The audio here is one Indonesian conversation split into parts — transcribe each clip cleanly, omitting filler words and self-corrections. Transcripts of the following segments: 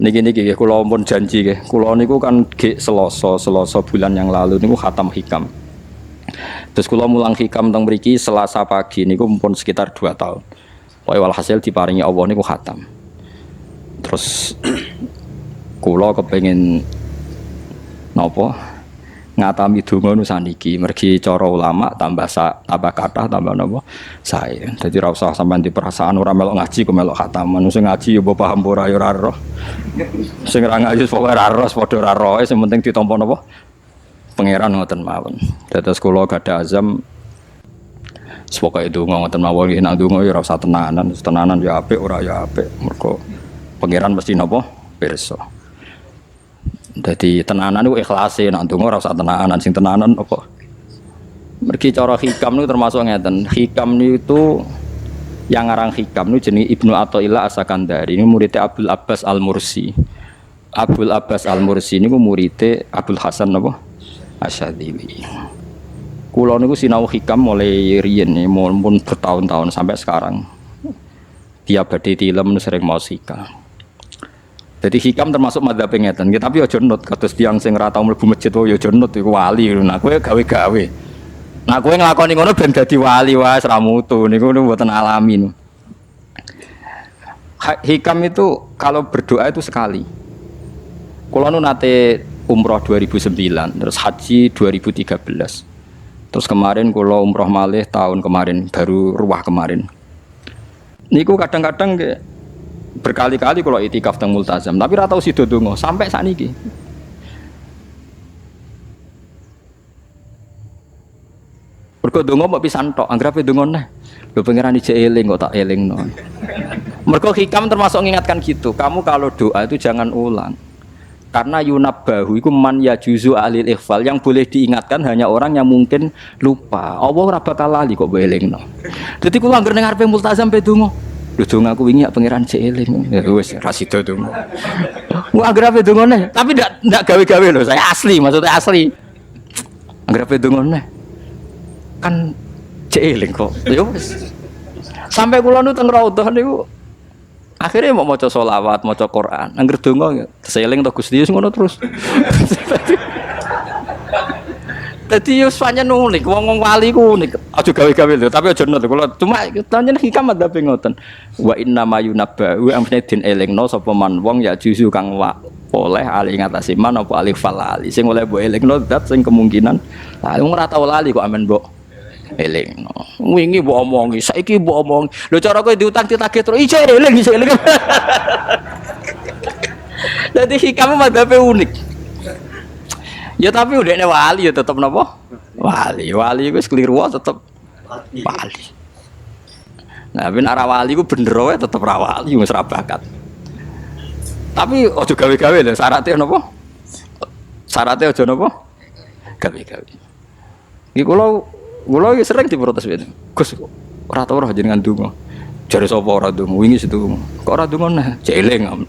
Niki kula pun janji nggih. Kula niku kan Selasa bulan yang lalu niku khatam hikam. Terus kula mulang hikam teng mriki Selasa pagi niku pun sekitar 2 tahun. Pokoke walhasil diparingi Allah niku khatam. Terus kula kepengin napa? Ngatami donga nu saniki mergi cara ulama tambah kathah tambah napa sae. Dadi ora usah sampean di perasaan ora melok ngaji kok melok khataman. Sing ngaji ya mbok paham ora ya ora roh. Sing ora ngaji pokoke ora roh padha ora roe sing penting ditampa napa pangeran ngoten mawon. Dados kula gadah azam pokoke donga ngoten mawon nek donga ya ora usah tenanan ya apik ora ya apik. Mergo pangeran mesti napa pirsa. Jadi tenanan itu ikhlase, nak ndonga ora usah tenanan, sing tenanan apa? Mergi cara hikam niku termasuk ngeten. Hikam niku yang ngarang hikam niku jenenge Ibnu Athaillah As-Sakandari. Ini muridnya Abdul Abbas Al-Mursi. Abdul Abbas Al-Mursi niku muridnya Abdul Hasan apa? Asyadzili. Kula niku sinau hikam mulai riyen mun bertahun-tahun sampai sekarang. Tiap badhe tilem sering mau hikam. Jadi hikam termasuk madzhab ngeten, tapi aja nut kados tiyang sing ora tau mlebu masjid wae aja nut iku wali. Nah kowe gawe-gawe. Nah kowe nglakoni ngono ben dadi wali wae ora mutu niku mboten alami. Hikam itu kalau berdoa itu sekali. Kula nu nate umroh 2009, terus haji 2013. Terus kemarin kula umroh malih tahun kemarin, baru ruwah kemarin. Niku kadang-kadang berkali-kali kalau itikaf teng multazam, tapi ora tau sida donga sampai sakniki. Mergo donga mbok pisan tok, anggere donga neh. Lho pangeran ijek eling kok tak elingno. Mergo hikam termasuk mengingatkan gitu. Kamu kalau doa itu jangan ulang. Karena yunabbahu iku man yajuzu alil ikhfal, yang boleh diingatkan hanya orang yang mungkin lupa. Allah ora bakal lali kok mbok elingno. Dadi kula anggere ning ngarepe multazam pe donga. Lho donga aku wingi pangeran cek eling. Ya wis ra sida donga. Mu anggere ape dongane, tapi ndak gawe-gawe lho, saya asli, maksudnya asli. Anggere ape dongane. Kan cek eling kok. Ya wis. Sampai kula nu teng raudhah niku akhirnya mau maca selawat, maca Quran. Anggere donga seeling to Gusti ngono terus. Dadi yo pancen unik, wong wali ku unik. Aja gawe-gawe lho, tapi aja nut kula. Cuma pancen hikam ada ngoten. Wa inna mayunabba wa amne din elingno sapa man wong ya juzu kang oleh ali ngatasi man apa alif falali. Sing oleh mbok elingno dat sing kemungkinan wong ora tau lali kok amen mbok elingno. Wingi mbok omongi, saiki mbok omongi. Lho cara kowe diutang ditagih terus iso eling. Dadi hikam madhabe unik. Ya tapi udahnya wali ya tetap napa? Wali itu keliru tetap wali. Nah, ben arah wali ku bener wae tetep ra wali wis ra bakat. Tapi aja gawe-gawe lho, syaratnya napa? Syaratnya aja napa? Gawe-gawe. Iki kula iki sering diprotes ben. Gus ora tau ora jenengan donga. Jare sapa ora donga? Wingi setu. Kok ora donga nah? Jeling.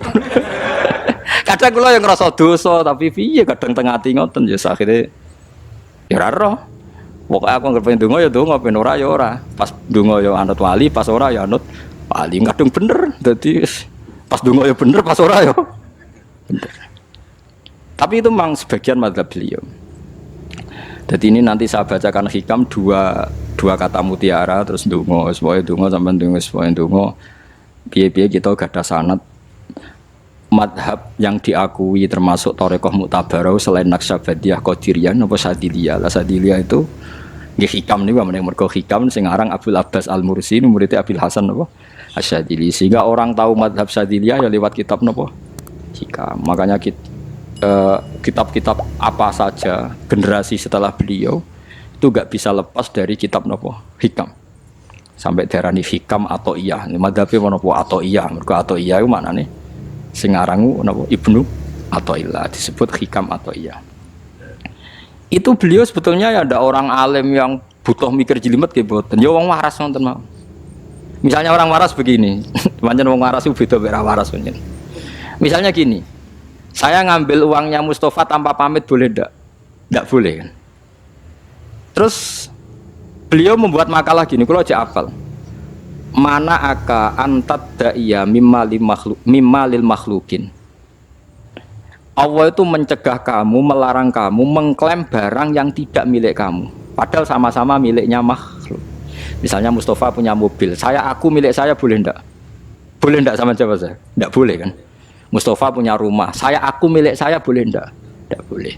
Kadang kula yang ngerasa dosa tapi piye kadang teng ati ngoten ya akhire ya ora roh. Pokoke aku anggere pengen donga ya donga, ben ora ya ora. Pas donga ya anut wali, pas ora ya anut wali. Kadang bener. Dadi pas donga ya bener, pas ora ya bener. Tapi itu memang sebagian madzhab beliau. Jadi ini nanti saya bacakan hikam dua kata mutiara terus donga, supaya donga sampean donga, supaya donga. Piye-piye kita gadah sanad madhab yang diakui termasuk Thariqah Mu'tabarah selain Naqsyabandiyah, Qadiriyah apa Sadiliyah. Lah Sadiliyah itu nggih hikam niku meneh mergo hikam sing aran Abdul Abbas Al-Mursi murid Abil Hasan apa Asyadzili. Sehingga orang tahu madhab Sadiliyah ya lewat kitab napa hikam. Makanya kitab-kitab apa saja generasi setelah beliau itu enggak bisa lepas dari kitab napa hikam. Sampai darani hikam atau iya. Madhabe napa atau iya. Mergo atau iya iku maknane sing arangu napa Ibnu Athaillah disebut hikam atau iya. Itu beliau sebetulnya ya ada orang alim yang butuh mikir jelimet nggih mboten. Ya wong waras wonten mawon. Misalnya orang waras begini, pancen wong waras itu beda mek waras pancen. Misalnya gini. Saya ngambil uangnya Mustafa tanpa pamit boleh ndak? Ndak boleh kan. Terus beliau membuat makalah gini, kalau aja apal. Mana aka antat da'iya mimma lil makhlukin Allah itu mencegah kamu, melarang kamu mengklaim barang yang tidak milik kamu. Padahal sama-sama miliknya makhluk. Misalnya Mustafa punya mobil, aku milik saya boleh ndak? Boleh ndak sama siapa saya? Ndak boleh kan? Mustafa punya rumah, aku milik saya boleh ndak? Ndak boleh.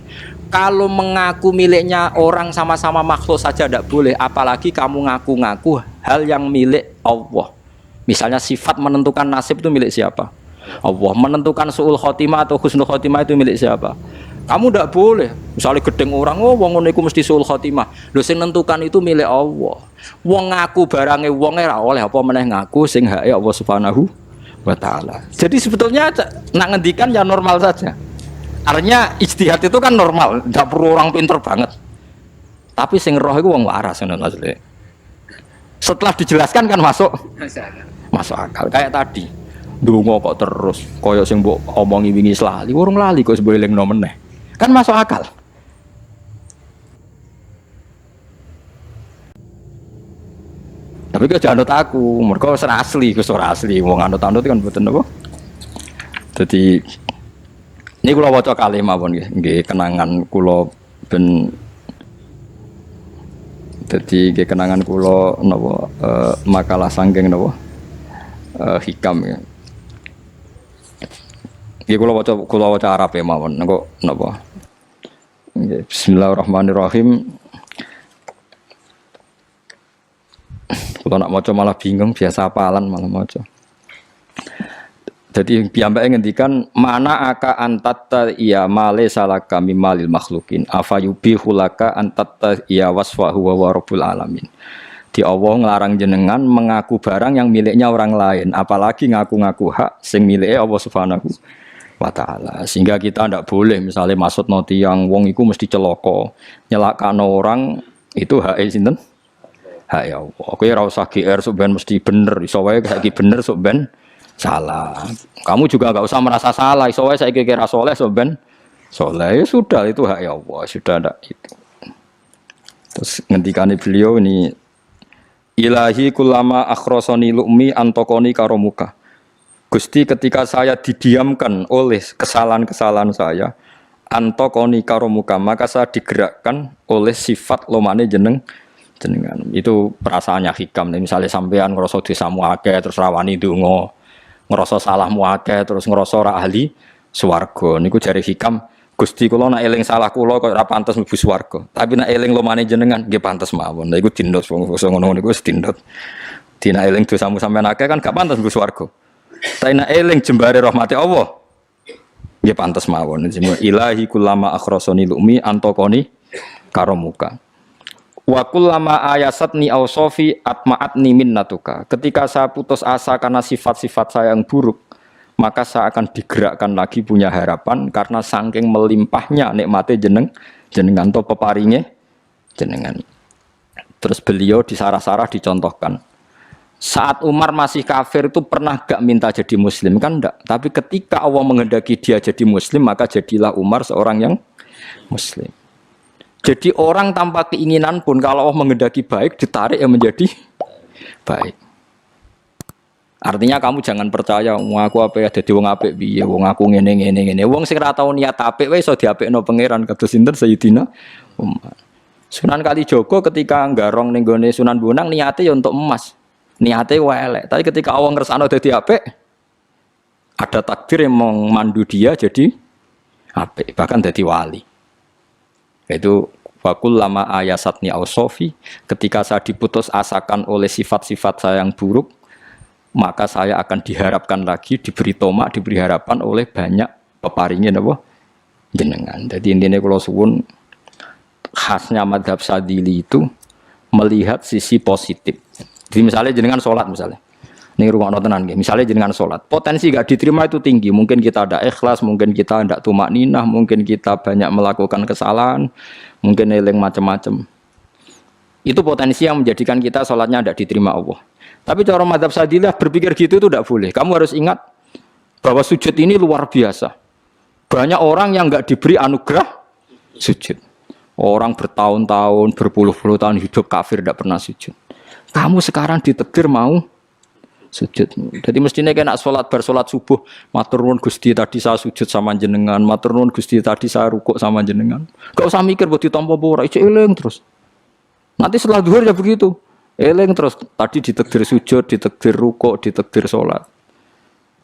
Kalau mengaku miliknya orang sama-sama makhluk saja ndak boleh, apalagi kamu ngaku-ngaku hal yang milik Allah. Misalnya sifat menentukan nasib itu milik siapa? Allah. Menentukan su'ul khotimah atau husnul khotimah itu milik siapa? Kamu tidak boleh. Misalnya gedeng orang, oh wong ngono iku mesti su'ul khotimah. Lho sing nentukan itu milik Allah. Wong ngaku barange wong ora oleh apa meneh ngaku sing hake Allah Subhanahu wa taala. Jadi sebetulnya nak ngendikan ya normal saja. Artinya ijtihad itu kan normal, tidak perlu orang pinter banget. Tapi sing roh iku wong waras ngono maksudnya. Setelah dijelaskan kan masuk akal. Kayak tadi. Ndonga kok terus kaya sing mbok omongi wingi lali, urung lali kok sebule elingno meneh. Kan masuk akal. Tapi kok jangan anut aku, mergo ora asli, Gus ora asli. Wong anut-anut kan mboten apa. Dadi ini kula waca kalih mawon nggih, kenangan kula ben dadi nggih kenangan kula napa makalah sanggeng napa hikam ya. Iki kula waca Arab ya mawon engko napa. Nggih, bismillahirrahmanirrahim. Kula nak maca malah bingung, biasa hafalan malah maca. Jadi piyambake ngendikan mana aka antatta iya male salaka mimalil makhlukin afayubihu laka antatta iya wasfahu wa rabbul alamin. Di Allah ngelarang jenengan mengaku barang yang miliknya orang lain, apalagi ngaku-ngaku hak sing miliknya Allah Subhanahu wa taala. Sehingga kita ndak boleh misalnya maksud noti yang wong iku mesti celaka, nyelakano orang itu hak sinten? Hak ya Allah. Kowe ora usah GR sok ben mesti bener, iso wae saiki bener sok ben salah. Kamu juga enggak usah merasa salah, iso wae saiki kira saleh sok ben saleh. Ya sudah itu hak ya Allah, sudah ndak itu. Terus ngendikane beliau ini Ilahi kullama akhrosoni lu'mi antokoni karomuka. Gusti ketika saya didiamkan oleh kesalahan-kesalahan saya, antokoni karomuka, maka saya digerakkan oleh sifat lomane jenengan. Itu perasaannya hikam. Misalnya sampean ngerasa dosamu akeh terus rawani donga, ngerasa salahmu akeh terus ngerasa ora ahli swarga. Niku jare hikam, Gusti kula nak eling salah kula kok ora pantes mlebu swarga. Tapi nak eling lomane jenengan nggih pantes mawon. Lha iku dindot wong ngono niku wis dindot. Dina eling dosamu sampean akeh kan gak pantes mlebu swarga. Tapi nak eling jembare rahmate Allah nggih pantes mawon. Ilahi kullama akhrasani lumi antokoni karomuka. Wa kullama ayasatni ausofi atma'atni minnatuka. Ketika saya putus asa karena sifat-sifat saya yang buruk, maka saya akan digerakkan lagi punya harapan karena saking melimpahnya nikmate jenengan to peparinge jenengan. Terus beliau di sarah-sarah dicontohkan. Saat Umar masih kafir itu pernah gak minta jadi muslim kan enggak, tapi ketika Allah menghendaki dia jadi muslim maka jadilah Umar seorang yang muslim. Jadi orang tanpa keinginan pun kalau Allah menghendaki baik ditarik yang menjadi baik. Artinya kamu jangan percaya wong aku apik dadi wong apik piye, wong aku ngene. Wong sing ora tau niat apik wae iso diapikno pangeran kados sinten Sayyidina Umar. Sunan Kalijaga ketika nggarong ning gone Sunan Bonang niate ya untuk emas. Niate wae elek, tapi ketika Allah ngersakno dadi apik ada takdir yang memandu dia jadi apik, bahkan dadi wali. Itu fakul lama ayasatni ausofi, ketika saya diputus asakan oleh sifat-sifat saya yang buruk, maka saya akan diharapkan lagi, diberi tomak, diberi harapan oleh banyak peparingin apa jenengan. Jadi intinya kalau suwun khasnya madhab Sadili itu melihat sisi positif. Jadi misalnya jenengan sholat misalnya, ini rumah tenan gitu. Misalnya jenengan sholat, potensi gak diterima itu tinggi. Mungkin kita ada ikhlas, mungkin kita tidak tumak ninah, mungkin kita banyak melakukan kesalahan, mungkin eling macam-macam. Itu potensi yang menjadikan kita sholatnya tidak diterima Allah. Tapi cara madhab Sadilah berpikir gitu itu tidak boleh. Kamu harus ingat bahwa sujud ini luar biasa. Banyak orang yang nggak diberi anugerah sujud. Orang bertahun-tahun, berpuluh-puluh tahun hidup kafir tidak pernah sujud. Kamu sekarang ditakdir mau Sujud. Jadi mestinya kena sholat bersolat subuh, matur nuwun Gusti tadi saya sujud sama jenengan, matur nuwun Gusti tadi saya rukuk sama jenengan. Gak usah mikir buat ditampa apa ora, eling terus. Nanti setelah zuhur ya begitu. Eling terus tadi ditakdir sujud, ditakdir rukuk, ditakdir sholat.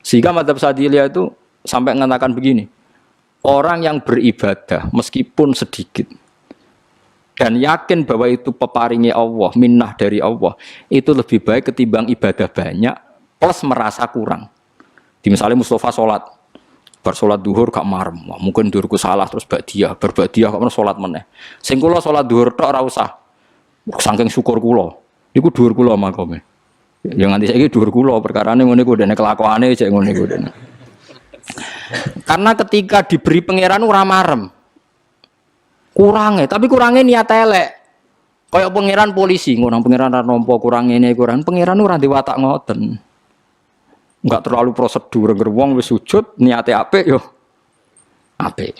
Sehingga madzhab Syadziliyah itu sampai mengatakan begini. Orang yang beribadah meskipun sedikit dan yakin bahwa itu peparingnya Allah, minnah dari Allah, itu lebih baik ketimbang ibadah banyak plus merasa kurang. Di misalnya Mustafa sholat, bersolat duhur gak marem, mungkin duhurku salah terus berbadiah kok sholat meneh. Sing kula sholat duhur tok ora usah, saking syukur kula, niku duhur kula makome. Ya nganti saiki duhur kula perkarane ngene iku dene kelakuane cek ngene iku dene. Karena ketika diberi pangeran ora marem. Kurangnya, tapi kurangnya niat elek. Kayak pangeran polisi, ngurang pangeran ra nampa kurang ngene kurang. Pangeran ora diwatak ngoten. Enggak terlalu prosedur ngger wong wis sujud niate apik yo apik.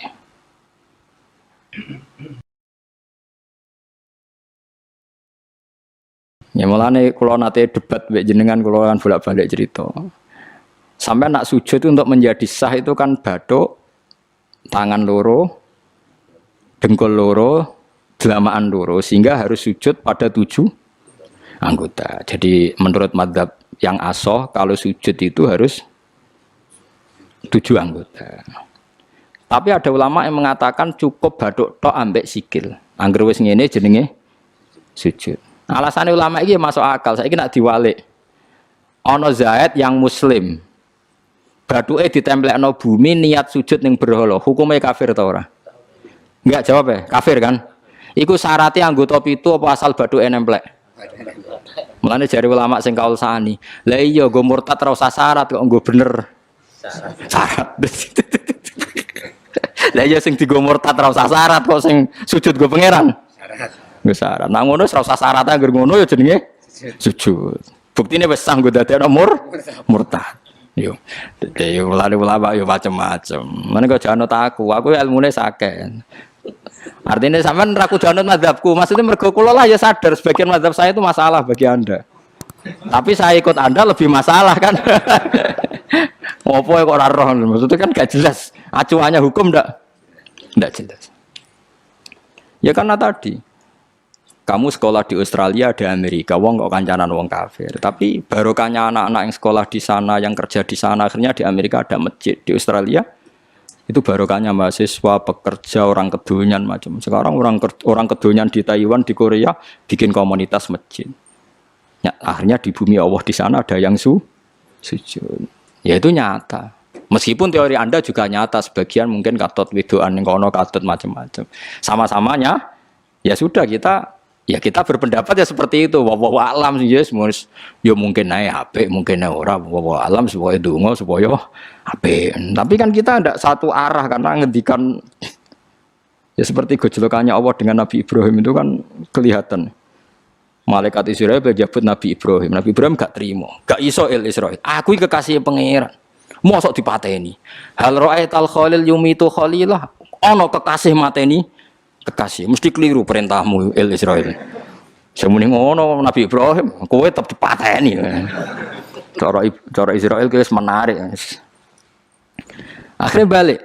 Ya mulane kula nate debat mbek jenengan kula kan bolak-balik cerita. Sampai nak sujud itu untuk menjadi sah itu kan bathuk, tangan loro, dengkul loro, delamaan loro, sehingga harus sujud pada 7 anggota. Jadi menurut madzhab yang asoh kalau sujud itu harus 7 anggota. Tapi ada ulama yang mengatakan cukup bathuk tok ambek sikil. Angger wis ngene jenenge sujud. Alasannya ulama iki masuk akal. Saiki nak diwalik. Ana Zaid yang muslim. Bathuke ditemplekno bumi niat sujud ning berhala. Hukumnya kafir ta ora? Enggak jawab ya, kafir kan? Iku syaratnya anggota pitu apa asal bathuke nemplek? Mulane jari ulama sing kaul sani. Lah iya nggo murtad ora usah syarat kok nggo bener. Syarat. Lah iya sing digo murtad ora usah syarat kok sing sujud nggo pangeran. Syarat. Nggo syarat. Nah ngono ora usah syarat anggere ngono ya jenenge sujud. Buktine wis sah nggo dadekno murtad. Yo. Dadi ulama yo macam-macam. Mene kok jano aku ilmune sakeh. Artinya sampean ra kudu anut mazhabku. Maksudnya mergo kula lah ya sadar sebagian mazhab saya itu masalah bagi Anda. Tapi saya ikut Anda lebih masalah kan. Ngopo kok ora roh? Maksudnya kan gak jelas. Acuannya hukum ndak jelas. Ya karena tadi kamu sekolah di Australia, di Amerika, wong kok kancanan wong kafir. Tapi barokahnya anak-anak yang sekolah di sana, yang kerja di sana, akhirnya di Amerika ada masjid. Di Australia itu barokahnya mahasiswa, pekerja, orang kedonyan macam. Sekarang orang kedonyan di Taiwan, di Korea bikin komunitas masjid. Ya, akhirnya di bumi Allah di sana ada yang sujud. Ya itu nyata. Meskipun teori Anda juga nyata, sebagian mungkin katut widoan yang kono katut macam-macam. Sama-samanya ya sudah kita berpendapat ya seperti itu. Wallahu alam sih yes, ya mungkin naik apik, mungkin naik ora. Wallahu alam supaya donga supaya apik. Tapi kan kita tidak satu arah karena ngendikan ya seperti gejolokannya Allah dengan Nabi Ibrahim itu kan kelihatan. Malaikat Israel berjabut Nabi Ibrahim. Nabi Ibrahim gak terima, gak iso Israel. Aku kekasih pangeran. Mosok dipateni. Hal ra'aital khalil yumitu khalilah. Ono kekasih mateni kekasih. Mesti keliru perintahmu Israel. Semune ngono Nabi Ibrahim, kowe tetep dipateni. Cara Israel wis menarik. Akhirnya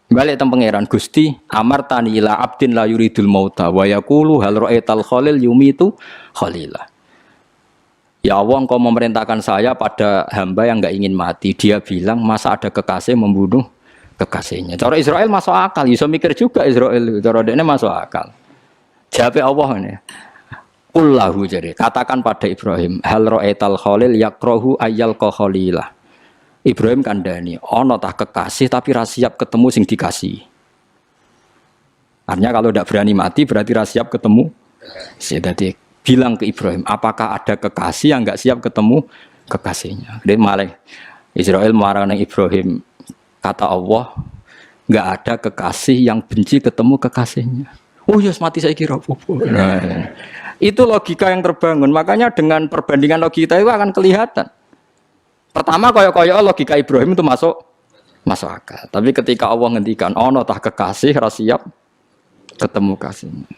balik teng pangeran Gusti amartani ila abdin la yuridul mauta wa yaqulu hal ra'aital khalil yumitu khalilah. Ya Allah engkau memerintahkan saya pada hamba yang enggak ingin mati. Dia bilang masa ada kekasih membunuh kekasihnya. Cara Israel masuk akal, bisa mikir juga Israel. Cara dekne masuk akal. Jawab Allah ini. Qullahu jadi katakan pada Ibrahim hal ra'aital khalil yakrahu ayyal khalilah. Ibrahim kandhani, ana tah kekasih tapi ra siap ketemu sing dikasih. Artinya kalau tidak berani mati berarti ra siap ketemu. Jadi bilang ke Ibrahim, apakah ada kekasih yang enggak siap ketemu kekasihnya? Dia malah Israel marah Ibrahim, kata Allah, enggak ada kekasih yang benci ketemu kekasihnya. Oh yes, mati saya kira. Nah, itu logika yang terbangun. Makanya dengan perbandingan logika itu akan kelihatan. Pertama koyo-koyo logika Ibrahim itu masuk akal. Tapi ketika Allah ngendikan, ono tah kekasih ra siap ketemu kasihnya.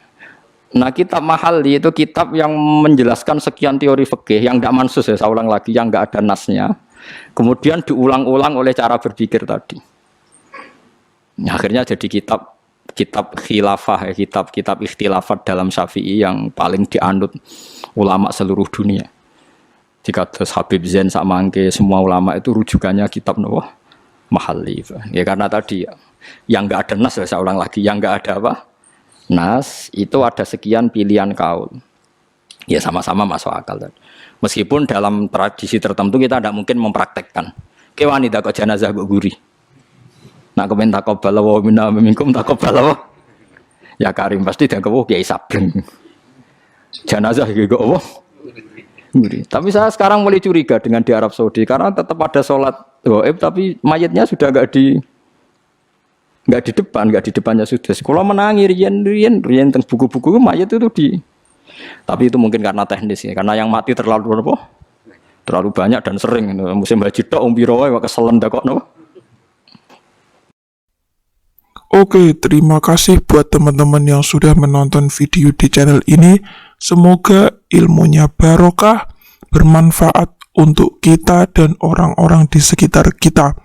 Nah, kitab Mahalli itu kitab yang menjelaskan sekian teori fikih yang tidak mansus ya, saya ulang lagi, yang nggak ada nasnya. Kemudian diulang-ulang oleh cara berpikir tadi. Nah, akhirnya jadi kitab khilafah ya, kitab ikhtilafat dalam Syafi'i yang paling dianut ulama seluruh dunia. Jika terus Habib Zain Samangke, semua ulama itu rujukannya kitab Mahalli. Ya karena tadi yang nggak ada nas ya, saya ulang lagi, yang nggak ada apa? Nas itu ada sekian pilihan kaul. Ya sama-sama masuk akal. Meskipun dalam tradisi tertentu kita tidak mungkin mempraktekkan. Ke wanita kok jenazah kok gurih. Nak komen taqabbala wa minna minkum taqabbala wa. Ya Karim pasti dia kewo Kiai Sabreng. Jenazah iki kok apa? Gurih. Tapi saya sekarang mulai curiga dengan di Arab Saudi karena tetap ada sholat gaib tapi mayatnya sudah enggak di depannya sudah. Kalau menangi rian tentang buku-buku mayat itu tapi itu mungkin karena teknis ya, karena yang mati terlalu banyak dan sering. Musim haji tok umpiro wae keselen kok no. Oke, terima kasih buat teman-teman yang sudah menonton video di channel ini. Semoga ilmunya barokah, bermanfaat untuk kita dan orang-orang di sekitar kita.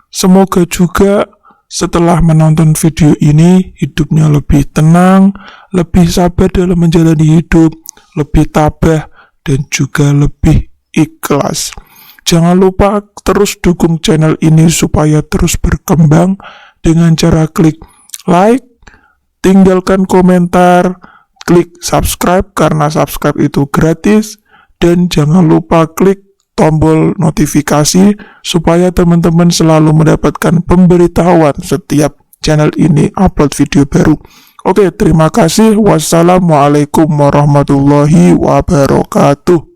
Semoga juga setelah menonton video ini, hidupnya lebih tenang, lebih sabar dalam menjalani hidup, lebih tabah, dan juga lebih ikhlas. Jangan lupa terus dukung channel ini supaya terus berkembang dengan cara klik like, tinggalkan komentar, klik subscribe karena subscribe itu gratis, dan jangan lupa klik tombol notifikasi supaya teman-teman selalu mendapatkan pemberitahuan setiap channel ini upload video baru. Oke, terima kasih. Wassalamualaikum warahmatullahi wabarakatuh.